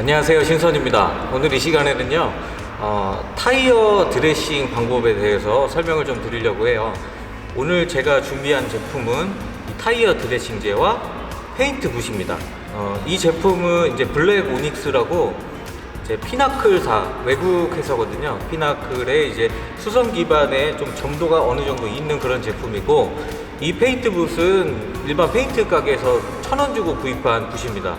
안녕하세요, 신선입니다. 오늘 이 시간에는요 타이어 드레싱 방법에 대해서 설명을 좀 드리려고 해요. 오늘 제가 준비한 제품은 이 타이어 드레싱제와 페인트 붓입니다. 이 제품은 이제 블랙 오닉스라고 이제 피나클사 외국 회사거든요. 피나클의 이제 수성 기반의 좀 점도가 어느 정도 있는 그런 제품이고, 이 페인트 붓은 일반 페인트 가게에서 1,000원 주고 구입한 붓입니다.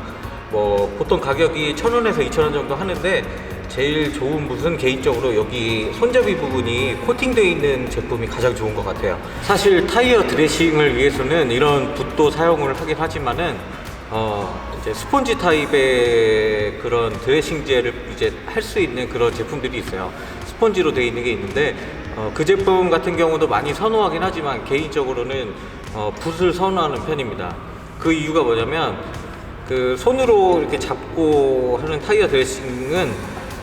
뭐 보통 가격이 1,000원에서 2,000원 정도 하는데, 제일 좋은 붓은 개인적으로 여기 손잡이 부분이 코팅되어 있는 제품이 가장 좋은 것 같아요. 사실 타이어 드레싱을 위해서는 이런 붓도 사용을 하긴 하지만은 이제 스폰지 타입의 그런 드레싱제를 이제 할 수 있는 그런 제품들이 있어요. 스폰지로 되어 있는 게 있는데 그 제품 같은 경우도 많이 선호하긴 하지만 개인적으로는 붓을 선호하는 편입니다. 그 이유가 뭐냐면, 그 손으로 이렇게 잡고 하는 타이어 드레싱은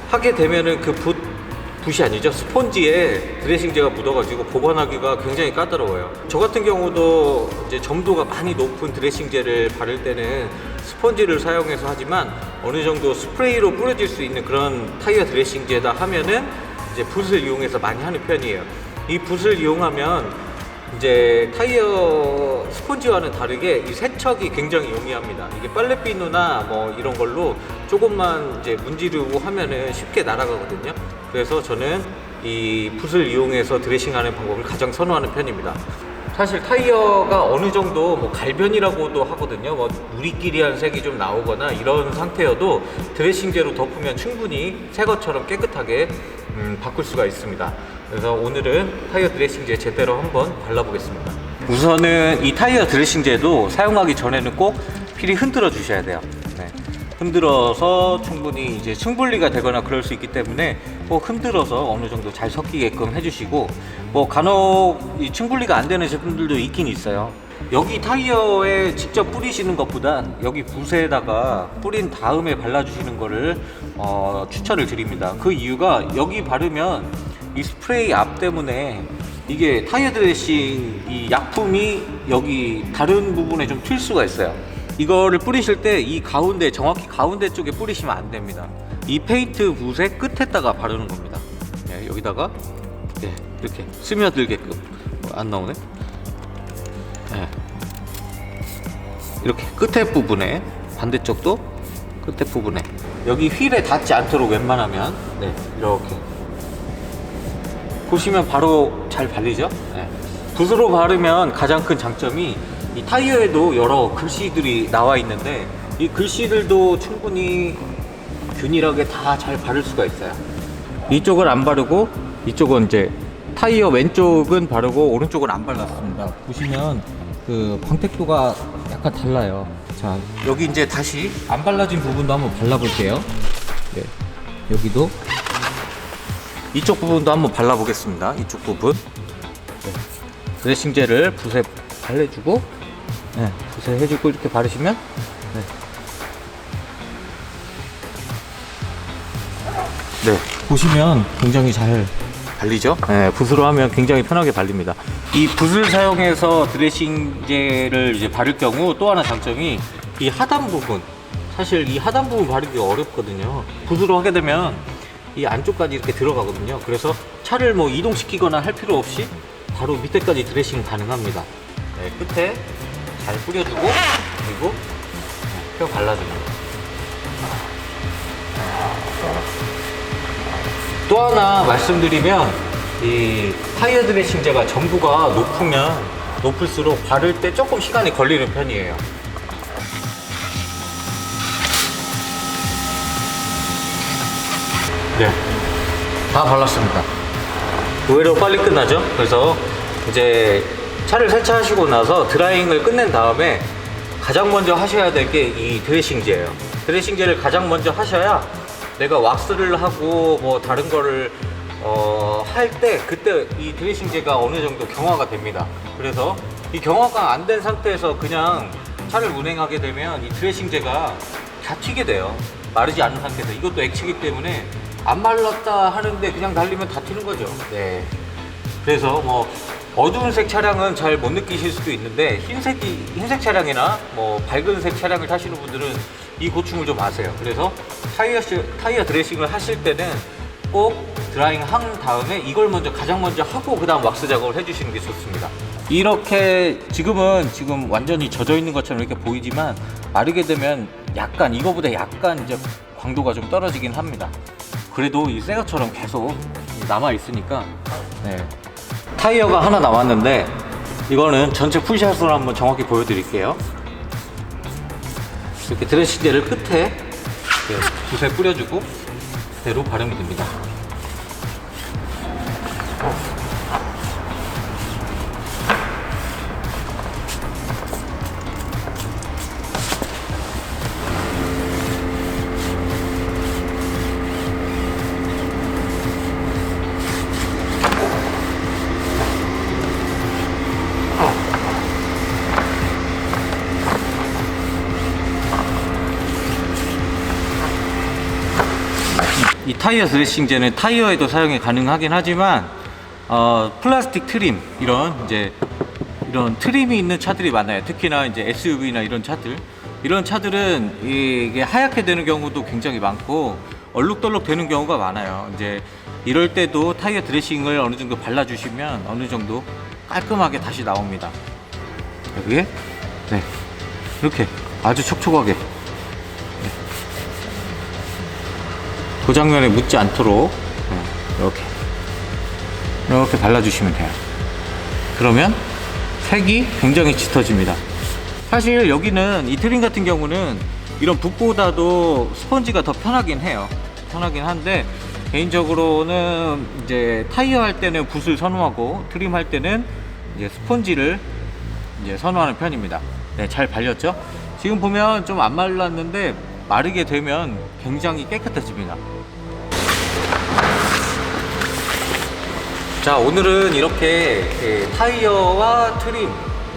하게 되면은 그 붓이 아니죠, 스폰지에 드레싱제가 묻어가지고 보관하기가 굉장히 까다로워요. 저 같은 경우도 이제 점도가 많이 높은 드레싱제를 바를 때는 스펀지를 사용해서 하지만, 어느 정도 스프레이로 뿌려질 수 있는 그런 타이어 드레싱제다 하면은 이제 붓을 이용해서 많이 하는 편이에요. 이 붓을 이용하면 이제 타이어 스폰지와는 다르게 이 세척이 굉장히 용이합니다. 이게 빨래비누나 뭐 이런 걸로 조금만 이제 문지르고 하면은 쉽게 날아가거든요. 그래서 저는 이 붓을 이용해서 드레싱하는 방법을 가장 선호하는 편입니다. 사실 타이어가 어느 정도 뭐 갈변이라고도 하거든요. 뭐 우리끼리한 색이 좀 나오거나 이런 상태여도 드레싱제로 덮으면 충분히 새 것처럼 깨끗하게 바꿀 수가 있습니다. 그래서 오늘은 타이어 드레싱제 제대로 한번 발라보겠습니다. 우선은 이 타이어 드레싱제도 사용하기 전에는 꼭 필히 흔들어 주셔야 돼요. 네. 흔들어서 충분히 이제 충분리가 되거나 그럴 수 있기 때문에 꼭 흔들어서 어느 정도 잘 섞이게끔 해주시고, 뭐 간혹 이 충분리가 안 되는 제품들도 있긴 있어요. 여기 타이어에 직접 뿌리시는 것보다 여기 붓에다가 뿌린 다음에 발라주시는 거를 추천을 드립니다. 그 이유가, 여기 바르면 이 스프레이 앞 때문에 이게 타이어 드레싱 이 약품이 여기 다른 부분에 좀 튈 수가 있어요. 이거를 뿌리실 때 이 가운데, 정확히 가운데 쪽에 뿌리시면 안 됩니다. 이 페인트 붓의 끝에다가 바르는 겁니다. 네, 여기다가 네, 이렇게 스며들게끔. 안 나오네. 네. 이렇게 끝에 부분에, 반대쪽도 끝에 부분에 여기 휠에 닿지 않도록 웬만하면 네, 이렇게 보시면 바로 잘 발리죠. 네. 붓으로 바르면 가장 큰 장점이, 이 타이어에도 여러 글씨들이 나와 있는데 이 글씨들도 충분히 균일하게 다 잘 바를 수가 있어요. 이쪽을 안 바르고 이쪽은 이제 타이어 왼쪽은 바르고 오른쪽은 안 발랐습니다. 보시면 그 광택도가 약간 달라요. 자, 여기 이제 다시 안 발라진 부분도 한번 발라볼게요. 네. 여기도 이쪽 부분도 한번 발라보겠습니다. 이쪽 부분. 네. 드레싱제를 붓에 발라주고, 네, 붓에 해주고 이렇게 바르시면, 네. 네, 보시면 굉장히 잘 발리죠? 네, 붓으로 하면 굉장히 편하게 발립니다. 이 붓을 사용해서 드레싱제를 이제 바를 경우 또 하나 장점이, 이 하단 부분, 사실 이 하단 부분 바르기 어렵거든요. 붓으로 하게 되면 이 안쪽까지 이렇게 들어가거든요. 그래서 차를 뭐 이동시키거나 할 필요 없이 바로 밑에까지 드레싱 가능합니다. 네, 끝에 잘 뿌려주고, 그리고 펴 발라줍니다. 또 하나 말씀드리면, 이 타이어 드레싱제가 점도가 높으면 높을수록 바를 때 조금 시간이 걸리는 편이에요. 네, 다 발랐습니다. 의외로 빨리 끝나죠? 그래서 이제 차를 세차하시고 나서 드라잉을 끝낸 다음에 가장 먼저 하셔야 될 게 이 드레싱제예요. 드레싱제를 가장 먼저 하셔야 내가 왁스를 하고 뭐 다른 거를 할 때, 그때 이 드레싱제가 어느 정도 경화가 됩니다. 그래서 이 경화가 안 된 상태에서 그냥 차를 운행하게 되면 이 드레싱제가 다 튀게 돼요. 마르지 않은 상태에서. 이것도 액체이기 때문에 안 말랐다 하는데 그냥 달리면 다 튀는 거죠. 네. 그래서 뭐 어두운 색 차량은 잘 못 느끼실 수도 있는데 흰색 차량이나 뭐 밝은 색 차량을 타시는 분들은 이 고충을 좀 아세요. 그래서 타이어 드레싱을 하실 때는 꼭 드라잉 한 다음에 이걸 가장 먼저 하고 그 다음 왁스 작업을 해주시는 게 좋습니다. 이렇게 지금 완전히 젖어 있는 것처럼 이렇게 보이지만 마르게 되면 약간 이거보다 약간 이제 광도가 좀 떨어지긴 합니다. 그래도 이 새 것처럼 계속 남아 있으니까. 네. 타이어가 하나 남았는데 이거는 전체 풀샷으로 한번 정확히 보여드릴게요. 이렇게 드레싱젤을 끝에 이렇게 붓에 뿌려주고 그대로 바르면 됩니다. 이 타이어 드레싱제는 타이어에도 사용이 가능하긴 하지만 플라스틱 트림 이런 트림이 있는 차들이 많아요. 특히나 이제 SUV나 이런 차들은 이게 하얗게 되는 경우도 굉장히 많고 얼룩덜룩 되는 경우가 많아요. 이제 이럴 때도 타이어 드레싱을 어느 정도 발라주시면 어느 정도 깔끔하게 다시 나옵니다. 여기에 네, 이렇게 아주 촉촉하게 고장면에 묻지 않도록 이렇게 발라주시면 돼요. 그러면 색이 굉장히 짙어집니다. 사실 여기는 이 트림 같은 경우는 이런 붓보다도 스펀지가 더 편하긴 해요. 편하긴 한데 개인적으로는 이제 타이어 할 때는 붓을 선호하고 트림 할 때는 이제 스펀지를 이제 선호하는 편입니다. 네, 잘 발렸죠? 지금 보면 좀 안 말랐는데 마르게 되면 굉장히 깨끗해집니다. 자, 오늘은 이렇게 타이어와 트림,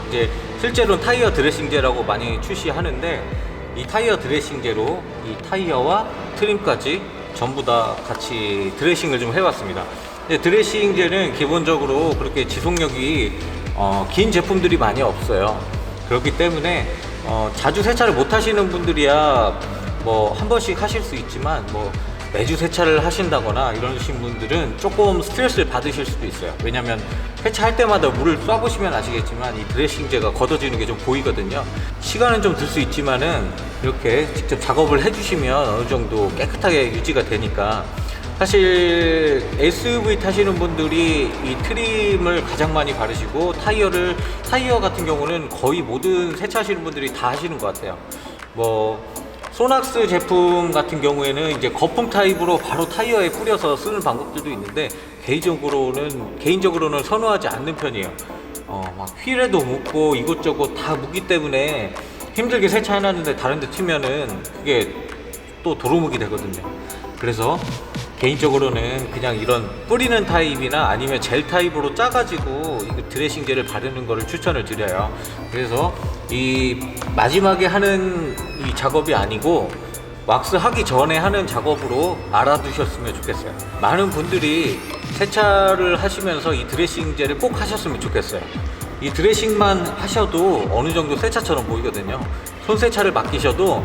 이제 실제로는 타이어 드레싱제라고 많이 출시하는데 이 타이어 드레싱제로 이 타이어와 트림까지 전부 다 같이 드레싱을 좀 해봤습니다. 드레싱제는 기본적으로 그렇게 지속력이 긴 제품들이 많이 없어요. 그렇기 때문에 자주 세차를 못 하시는 분들이야 뭐 한 번씩 하실 수 있지만 뭐 매주 세차를 하신다거나 이러신 분들은 조금 스트레스를 받으실 수도 있어요. 왜냐면 세차할 때마다 물을 쏴보시면 아시겠지만 이 드레싱제가 걷어지는 게 좀 보이거든요. 시간은 좀 들 수 있지만은 이렇게 직접 작업을 해주시면 어느 정도 깨끗하게 유지가 되니까, 사실 SUV 타시는 분들이 이 트림을 가장 많이 바르시고 타이어 같은 경우는 거의 모든 세차하시는 분들이 다 하시는 것 같아요. 뭐 소낙스 제품 같은 경우에는 이제 거품 타입으로 바로 타이어에 뿌려서 쓰는 방법들도 있는데 개인적으로는 선호하지 않는 편이에요. 막 휠에도 묻고 이곳저곳 다 묻기 때문에 힘들게 세차해놨는데 다른데 튀면은 그게 또 도루묵이 되거든요. 그래서 개인적으로는 그냥 이런 뿌리는 타입이나 아니면 젤 타입으로 짜가지고 이 드레싱제를 바르는 거를 추천을 드려요. 그래서 이 마지막에 하는 이 작업이 아니고 왁스 하기 전에 하는 작업으로 알아두셨으면 좋겠어요. 많은 분들이 세차를 하시면서 이 드레싱제를 꼭 하셨으면 좋겠어요. 이 드레싱만 하셔도 어느 정도 세차처럼 보이거든요. 손 세차를 맡기셔도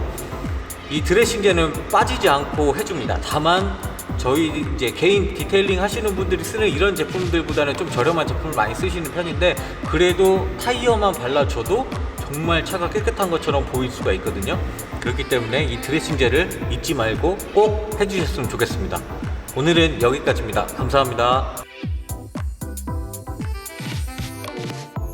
이 드레싱제는 빠지지 않고 해줍니다. 다만 저희 이제 개인 디테일링 하시는 분들이 쓰는 이런 제품들보다는 좀 저렴한 제품을 많이 쓰시는 편인데, 그래도 타이어만 발라줘도 정말 차가 깨끗한 것처럼 보일 수가 있거든요. 그렇기 때문에 이 드레싱제를 잊지 말고 꼭 해주셨으면 좋겠습니다. 오늘은 여기까지입니다. 감사합니다.